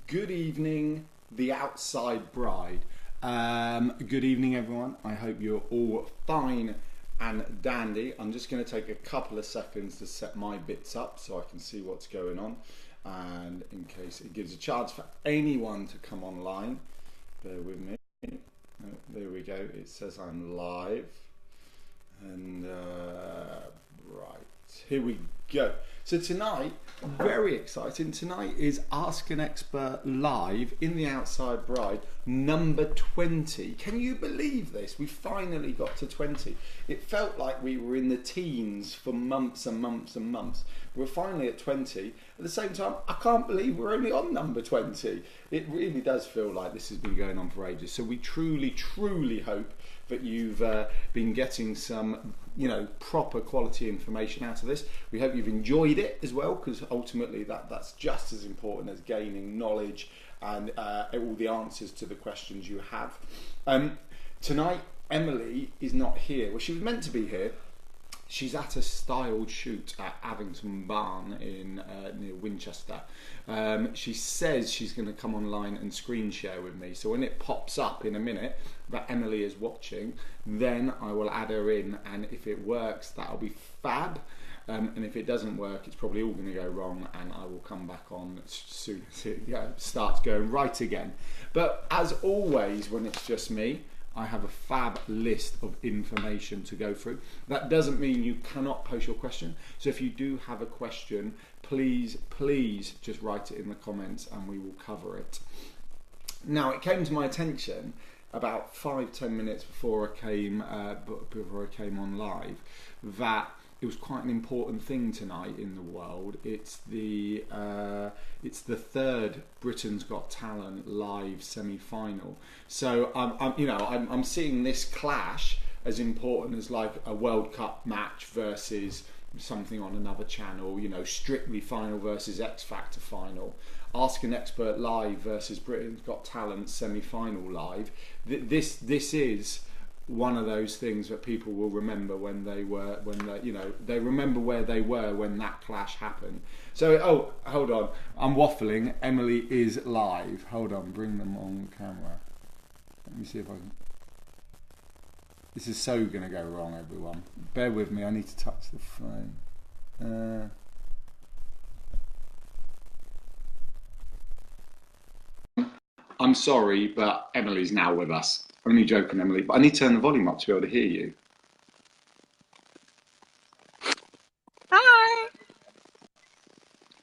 Good evening, the outside bride. Good evening, everyone. I hope you're all fine and dandy. I'm just going to take a couple of seconds to set my bits up so I can see what's going on, and in case it gives a chance for anyone to come online, bear with me. There we go. It says I'm live, and right, here we go. So tonight, very exciting. Tonight is Ask an Expert live in the Outside Bride, number 20. Can you believe this? We finally got to 20. It felt like we were in the teens for months and months and months. We're finally at 20. At the same time, I can't believe we're only on number 20. It really does feel like this has been going on for ages. So we truly, truly hope that you've been getting some, proper quality information out of this. We hope you've enjoyed it as well, because ultimately that's just as important as gaining knowledge and all the answers to the questions you have. Tonight, Emily is not here. Well, she was meant to be here. She's at a styled shoot at Avington Barn in near Winchester. She says she's going to come online and screen share with me. So when it pops up in a minute that Emily is watching, then I will add her in. And if it works, that'll be fab. And if it doesn't work, it's probably all going to go wrong, and I will come back on as soon as it starts going right again. But as always, when it's just me, I have a fab list of information to go through. That doesn't mean you cannot post your question. So if you do have a question, please just write it in the comments and we will cover it. Now, it came to my attention about 5-10 minutes before I came on live that it was quite an important thing tonight in the world. It's the third Britain's Got Talent live semi-final. So I'm seeing this clash as important as like a World Cup match versus something on another channel. Strictly final versus X Factor final. Ask an Expert live versus Britain's Got Talent semi-final live. This is one of those things that people will remember they remember where they were when that clash happened. So, hold on, I'm waffling. Emily is live. Hold on, bring them on camera. Let me see if I can. This is so going to go wrong, everyone. Bear with me, I need to touch the phone. I'm sorry, but Emily's now with us. Only joking, Emily, but I need to turn the volume up to be able to hear you. Hi.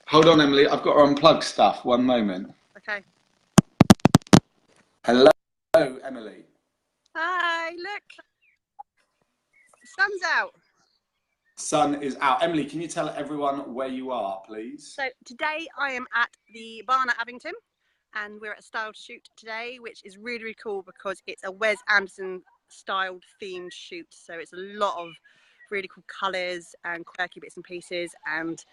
Hold on, Emily, I've got to unplug stuff. One moment. Okay. Hello, Emily. Hi, look. The sun's out. Sun is out. Emily, can you tell everyone where you are, please? So today I am at the barn at Abington, and we're at a styled shoot today, which is really, really cool because it's a Wes Anderson styled themed shoot. So it's a lot of really cool colours and quirky bits and pieces, and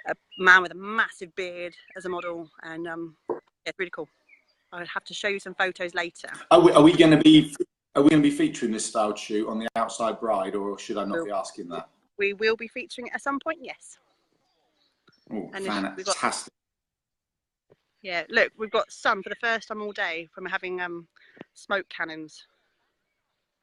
a man with a massive beard as a model, and it's really cool. I'll have to show you some photos later. Are we going to be featuring this styled shoot on the Outside Bride, or should I not be asking that? We will be featuring it at some point, yes. Oh, fantastic. Yeah, look, we've got sun for the first time all day from having smoke cannons.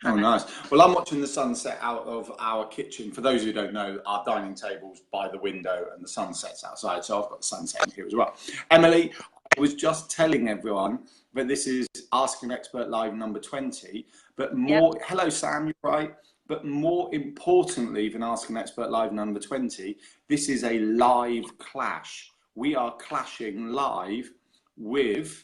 Oh, nice. Well, I'm watching the sunset out of our kitchen. For those who don't know, our dining table's by the window and the sunset's outside, so I've got the sunset in here as well. Emily, I was just telling everyone that this is Ask an Expert Live number 20, but more, hello Sam, you're right, but more importantly than Ask an Expert Live number 20, this is a live clash. We are clashing live with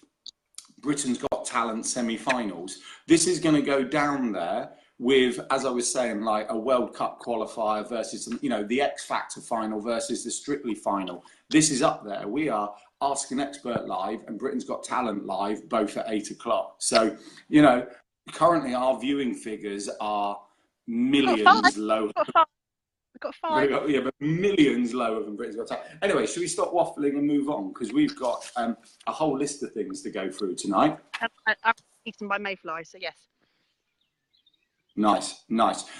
Britain's Got Talent semi-finals. This is going to go down there with, as I was saying, like a World Cup qualifier versus, the X Factor final versus the Strictly final. This is up there. We are Ask an Expert live and Britain's Got Talent live, both at 8 o'clock. So, currently our viewing figures are millions lower. Got 5. But millions lower than Britain's Got Talent. Anyway, should we stop waffling and move on? Because we've got a whole list of things to go through tonight. I'm eaten by mayflies, so yes. Nice.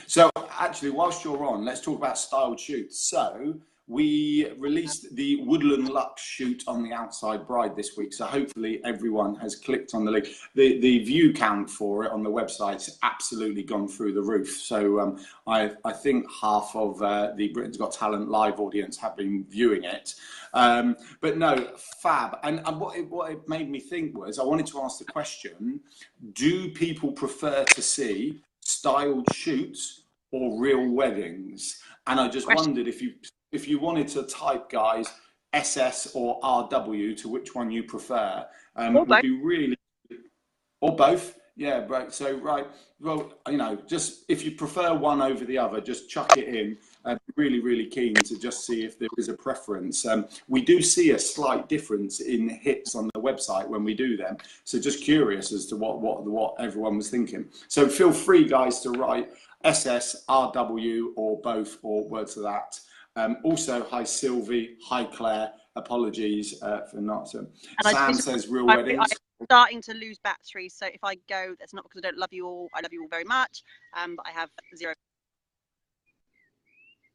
So actually, whilst you're on, let's talk about styled shoots. So we released the Woodland Luxe shoot on the Outside Bride this week, so hopefully everyone has clicked on the link. The view count for it on the website's absolutely gone through the roof. So I think half of the Britain's Got Talent live audience have been viewing it. But no, fab. And what it made me think was, I wanted to ask the question, do people prefer to see styled shoots or real weddings? And I just wondered if you wanted to type, guys, SS or RW to which one you prefer, it would be really, or both. Yeah, right. So, right. Well, you know, just if you prefer one over the other, just chuck it in. I'm really, really keen to just see if there is a preference. We do see a slight difference in hits on the website when we do them. So just curious as to what everyone was thinking. So feel free, guys, to write SS, RW, or both, or words of that. Also, hi Sylvie, hi Claire. Apologies for not. Sam says real weddings. I'm starting to lose battery, so if I go, that's not because I don't love you all. I love you all very much, but I have 0.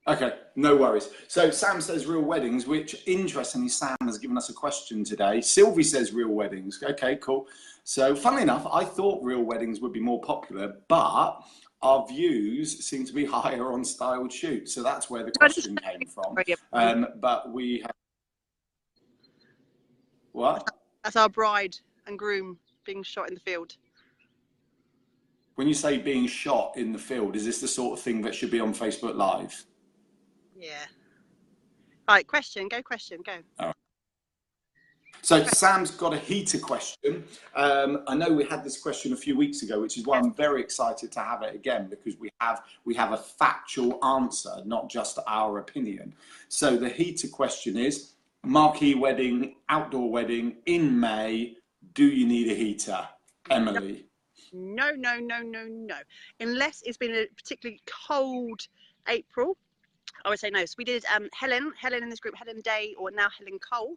Okay, no worries. So Sam says real weddings, which interestingly, Sam has given us a question today. Sylvie says real weddings. Okay, cool. So funnily enough, I thought real weddings would be more popular, but our views seem to be higher on styled shoots. So that's where the question came from. But we have... What? That's our bride and groom being shot in the field. When you say being shot in the field, is this the sort of thing that should be on Facebook Live? Yeah. Right, go. Oh. So Sam's got a heater question. I know we had this question a few weeks ago, which is why I'm very excited to have it again, because we have a factual answer, not just our opinion. So the heater question is, marquee wedding, outdoor wedding in May, do you need a heater? Emily? No. Unless it's been a particularly cold April, I would say no. So we did Helen in this group, Helen Day, or now Helen Cole,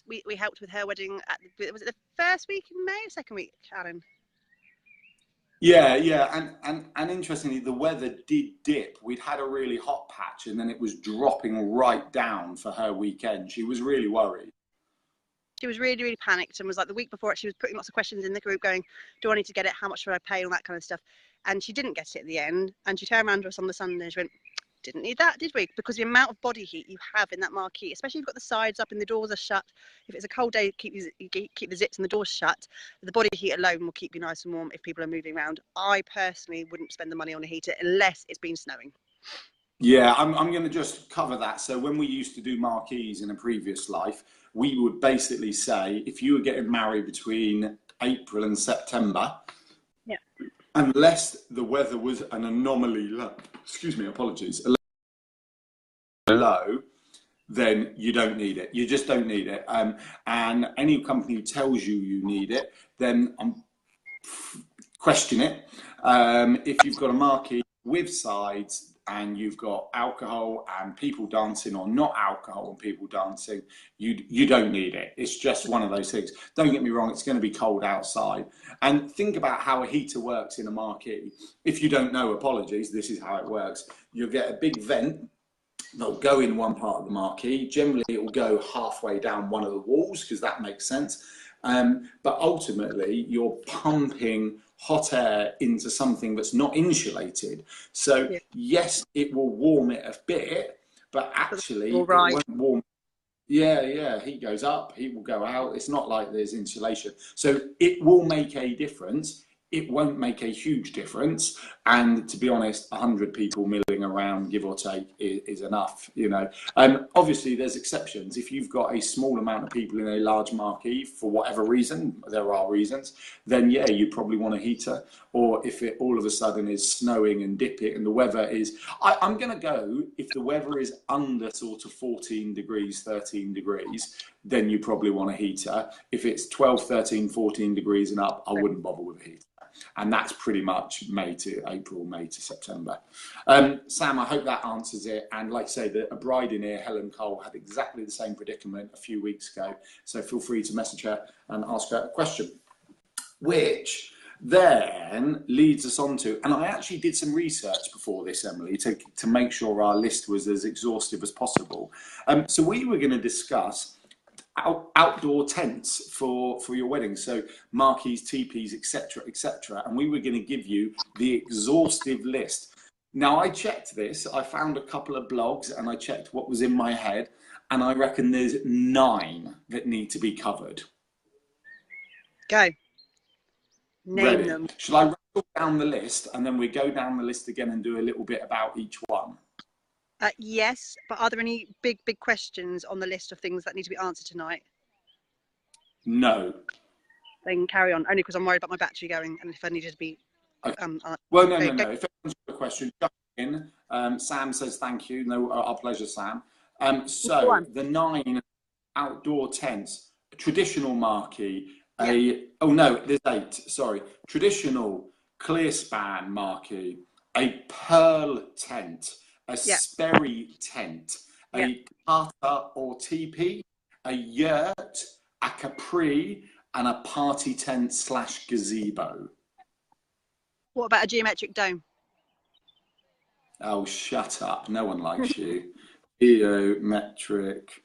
we helped with her wedding was it the first week in May or second week, Alan? Yeah, and interestingly, the weather did dip. We'd had a really hot patch, and then it was dropping right down for her weekend. She was really worried. She was really, really panicked, and was like, the week before, she was putting lots of questions in the group going, do I need to get it? How much should I pay? All that kind of stuff. And she didn't get it at the end. And she turned around to us on the Sunday and she went, didn't need that, did we? Because the amount of body heat you have in that marquee, especially if you've got the sides up and the doors are shut. If it's a cold day, keep the zips and the doors shut. The body heat alone will keep you nice and warm if people are moving around. I personally wouldn't spend the money on a heater unless it's been snowing. Yeah, I'm going to just cover that. So when we used to do marquees in a previous life, we would basically say, if you were getting married between April and September, yeah, unless the weather was an anomaly low, low, then you don't need it. You just don't need it. And any company who tells you you need it, then question it. If you've got a marquee with sides and you've got alcohol and people dancing, or not alcohol and people dancing, you don't need it. It's just one of those things. Don't get me wrong, it's going to be cold outside. And think about how a heater works in a marquee. If you don't know, apologies, this is how it works. You'll get a big vent. They'll go in one part of the marquee. Generally, it will go halfway down one of the walls, because that makes sense. But ultimately, you're pumping hot air into something that's not insulated. So yes, it will warm it a bit, but actually it won't warm. Yeah, heat goes up, heat will go out. It's not like there's insulation. So it will make a difference. It won't make a huge difference. And to be honest, 100 people milling around, give or take, is enough, you know. Obviously, there's exceptions. If you've got a small amount of people in a large marquee, for whatever reason, there are reasons, then yeah, you probably want a heater. Or if it all of a sudden is snowing and dipping and the weather is... I'm going to go, if the weather is under sort of 14 degrees, 13 degrees, then you probably want a heater. If it's 12, 13, 14 degrees and up, I wouldn't bother with a heater. And that's pretty much May to September. Sam, I hope that answers it. And like I say, a bride in here, Helen Cole, had exactly the same predicament a few weeks ago. So feel free to message her and ask her a question. Which then leads us on to, and I actually did some research before this, Emily, to make sure our list was as exhaustive as possible. So we were going to discuss outdoor tents for your wedding, so marquees, teepees, etc., etc., and we were going to give you the exhaustive list. Now, I checked this, I found a couple of blogs and I checked what was in my head, and I reckon there's 9 that need to be covered. Go. Name Ready? them. Shall I rattle down the list and then we go down the list again and do a little bit about each one? Yes, but are there any big questions on the list of things that need to be answered tonight? No. Then carry on, only because I'm worried about my battery going, and if I needed to be... Well, no. If anyone's got a question, jump in. Sam says thank you. No, our pleasure, Sam. So the 9 outdoor tents, a traditional marquee, there's 8, sorry. Traditional clear span marquee, a pearl tent, a Sperry tent, a parta or teepee, a yurt, a capri, and a party tent / gazebo. What about a geometric dome? Oh, shut up. No one likes you. Geometric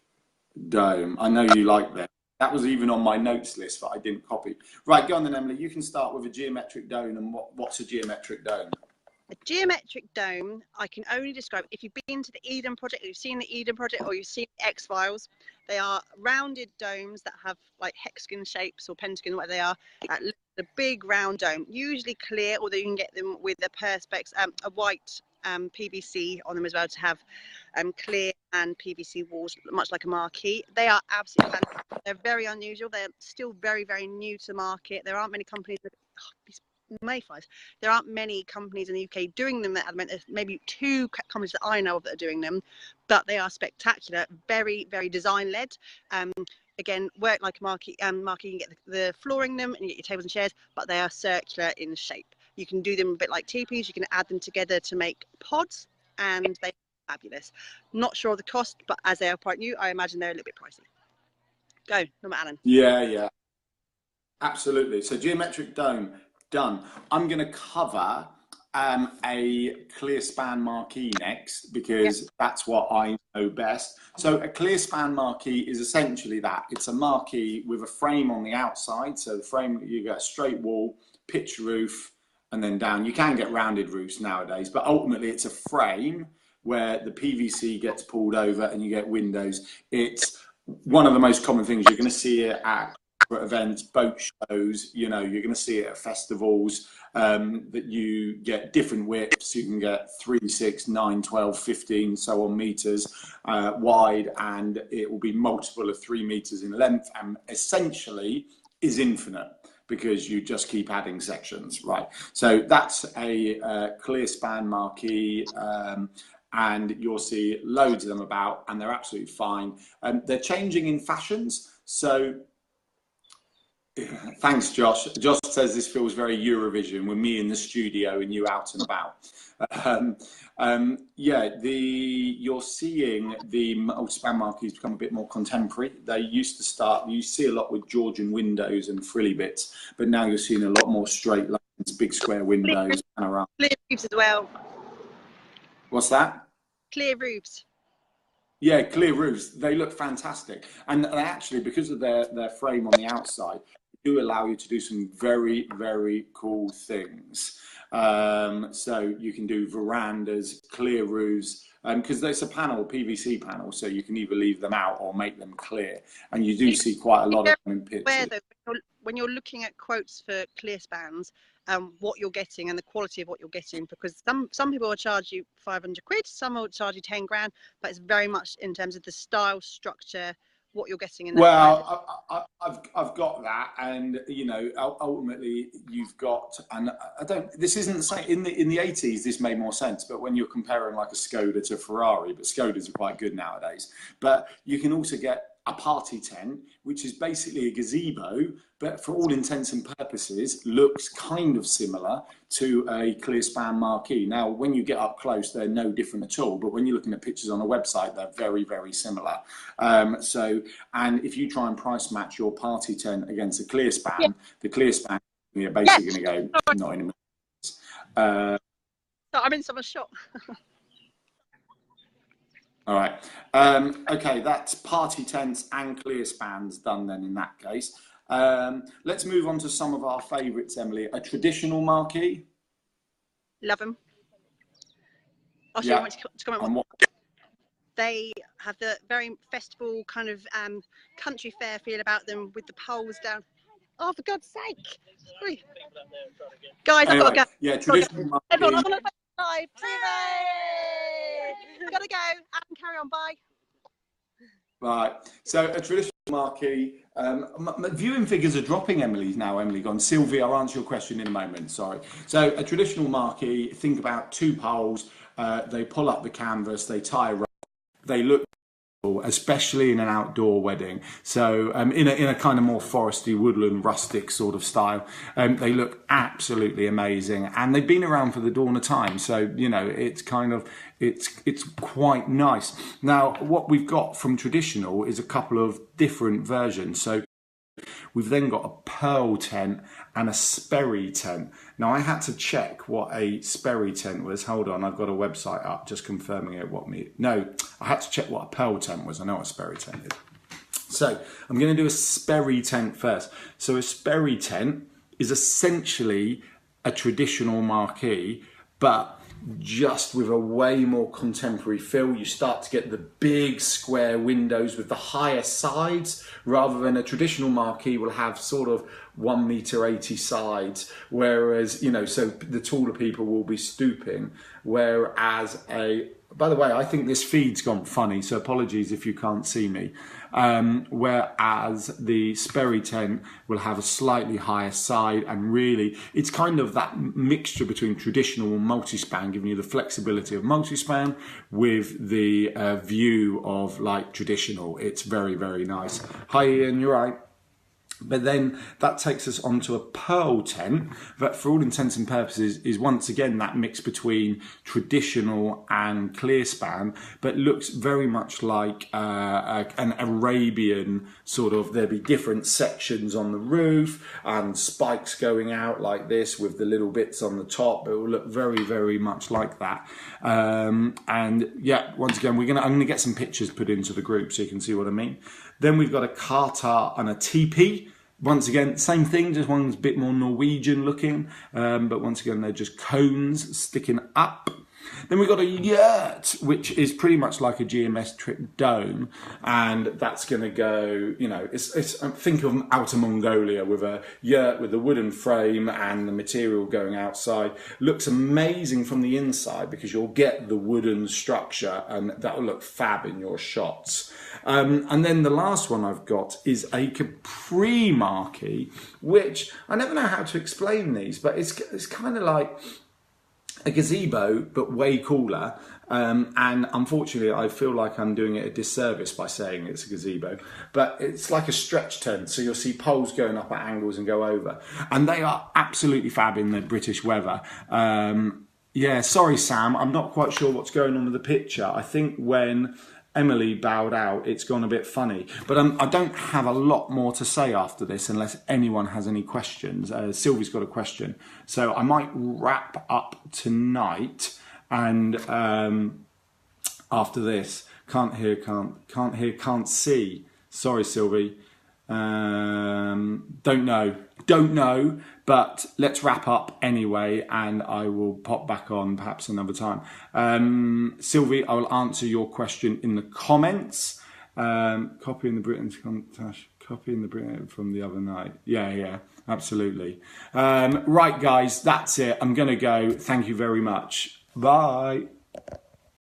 dome. I know you like that. That was even on my notes list, but I didn't copy. Right, go on then, Emily. You can start with a geometric dome. And what's a geometric dome? A geometric dome, I can only describe, if you've been to the Eden Project, you've seen the Eden Project, or you've seen X-Files, they are rounded domes that have like hexagon shapes or pentagon, whatever they are. A big round dome, usually clear, although you can get them with a perspex, a white PVC on them as well, to have clear and PVC walls, much like a marquee. They are absolutely fantastic. They're very unusual. They're still very, very new to the market. There aren't many companies that... mayflies. There aren't many companies in the UK doing them. There's maybe 2 companies that I know of that are doing them, but they are spectacular, very, very design led. Again, work like a marquee. Marquee, you can get the flooring them and you get your tables and chairs, but they are circular in shape. You can do them a bit like teepees. You can add them together to make pods, and they're fabulous. Not sure of the cost, but as they are quite new, I imagine they're a little bit pricey. Go, number Alan. Yeah, absolutely. So geometric dome, done. I'm going to cover a clear span marquee next, because that's what I know best. So a clear span marquee is essentially that. It's a marquee with a frame on the outside. So the frame, you get a straight wall, pitch roof, and then down. You can get rounded roofs nowadays, but ultimately it's a frame where the PVC gets pulled over and you get windows. It's one of the most common things. You're going to see it at events, boat shows, you're going to see it at festivals, that you get different widths. You can get 3, 6, 9, 12, 15, so on meters wide, and it will be multiple of 3 meters in length, and essentially is infinite, because you just keep adding sections, right? So that's a clear span marquee, and you'll see loads of them about, and they're absolutely fine. They're changing in fashions, so thanks, Josh. Josh says this feels very Eurovision with me in the studio and you out and about. You're seeing the multi-span marquees become a bit more contemporary. They used to start, you see a lot with Georgian windows and frilly bits, but now you're seeing a lot more straight lines, big square windows, panorama. Clear roofs as well. What's that? Clear roofs. Yeah, clear roofs. They look fantastic. And they actually, because of their frame on the outside, do allow you to do some very, very cool things. So you can do verandas, clear roofs, because there's a panel, PVC panel, so you can either leave them out or make them clear. And you do see quite a lot of them in pictures. When you're looking at quotes for clear spans, what you're getting and the quality of what you're getting, because some people will charge you 500 quid, some will charge you 10 grand, but it's very much in terms of the style, structure, what you're getting in that. Well, I've got that, and ultimately you've got, and I don't. This isn't the same. In the 80s, this made more sense, but when you're comparing like a Skoda to Ferrari, but Skodas are quite good nowadays. But you can also get a party tent, which is basically a gazebo, but for all intents and purposes looks kind of similar to a clear span marquee. Now, when you get up close, they're no different at all, but when you're looking at pictures on a website, they're very, very similar. And if you try and price match your party tent against a clear span, the clear span You're basically going to go, not in a minute. I'm in someone's shop. All right. Okay, that's party tents and clear spans done then in that case. Let's move on to some of our favourites, Emily. A traditional marquee. Love them. I'll show you want to comment. They have the very festival kind of country fair feel about them with the poles down. Oh, for God's sake. Sorry. Guys, anyway, I've got to go. Yeah, traditional marquee. Everyone, I'm on a live. I've got to go. And carry on. Bye. Right, so a traditional marquee, viewing figures are dropping, Emily's now, Emily gone. Sylvie, I'll answer your question in a moment, sorry. So a traditional marquee, think about 2 poles, they pull up the canvas, they tie a rope, they look, especially in an outdoor wedding. So in a kind of more foresty, woodland, rustic sort of style, they look absolutely amazing, and they've been around for the dawn of time. So you know, it's kind of it's quite nice. Now, what we've got from traditional is a couple of different versions. So we've then got a pearl tent and a Sperry tent. Now, I had to check what a Sperry tent was. Hold on, I've got a website up just confirming it. I had to check what a pearl tent was. I know what a Sperry tent is. So I'm going to do a Sperry tent first. So a Sperry tent is essentially a traditional marquee, but just with a way more contemporary feel. You start to get the big square windows with the higher sides, rather than a traditional marquee will have sort of 1.80 m sides, whereas, you know, so the taller people will be stooping, whereas by the way, I think this feed's gone funny, so apologies if you can't see me. Whereas the Sperry tent will have a slightly higher side, and really it's kind of that mixture between traditional and multi-span, giving you the flexibility of multi-span with the view of like traditional. It's very, very nice. Hi Ian, you're right. But then that takes us onto a pearl tent that, for all intents and purposes, is once again that mix between traditional and clear span, but looks very much like an Arabian sort of. There'll be different sections on the roof and spikes going out like this with the little bits on the top. It will look very, very much like that. And yeah, once again, I'm going to get some pictures put into the group so you can see what I mean. Then we've got a Qatar and a teepee. Once again, same thing, just one's a bit more Norwegian looking, but once again, they're just cones sticking up. Then we've got a yurt, which is pretty much like a geometric dome, and that's going to go, you know, think of Outer Mongolia with a yurt with a wooden frame and the material going outside. Looks amazing from the inside because you'll get the wooden structure, and that will look fab in your shots. And then the last one I've got is a Capri marquee, which I never know how to explain these, but it's kind of like a gazebo, but way cooler. And unfortunately, I feel like I'm doing it a disservice by saying it's a gazebo, but it's like a stretch tent. So you'll see poles going up at angles and go over, and they are absolutely fab in the British weather. Yeah, sorry, Sam, I'm not quite sure what's going on with the picture. I think when Emily bowed out, it's gone a bit funny. But I don't have a lot more to say after this unless anyone has any questions. Sylvie's got a question. So I might wrap up tonight, and after this, can't hear, can't see. Sorry, Sylvie. Don't know, but let's wrap up anyway, and I will pop back on perhaps another time. Sylvie, I will answer your question in the comments. Copying the Britain's copying the Britain from the other night. Yeah, absolutely. Right, guys, that's it. I'm going to go. Thank you very much. Bye.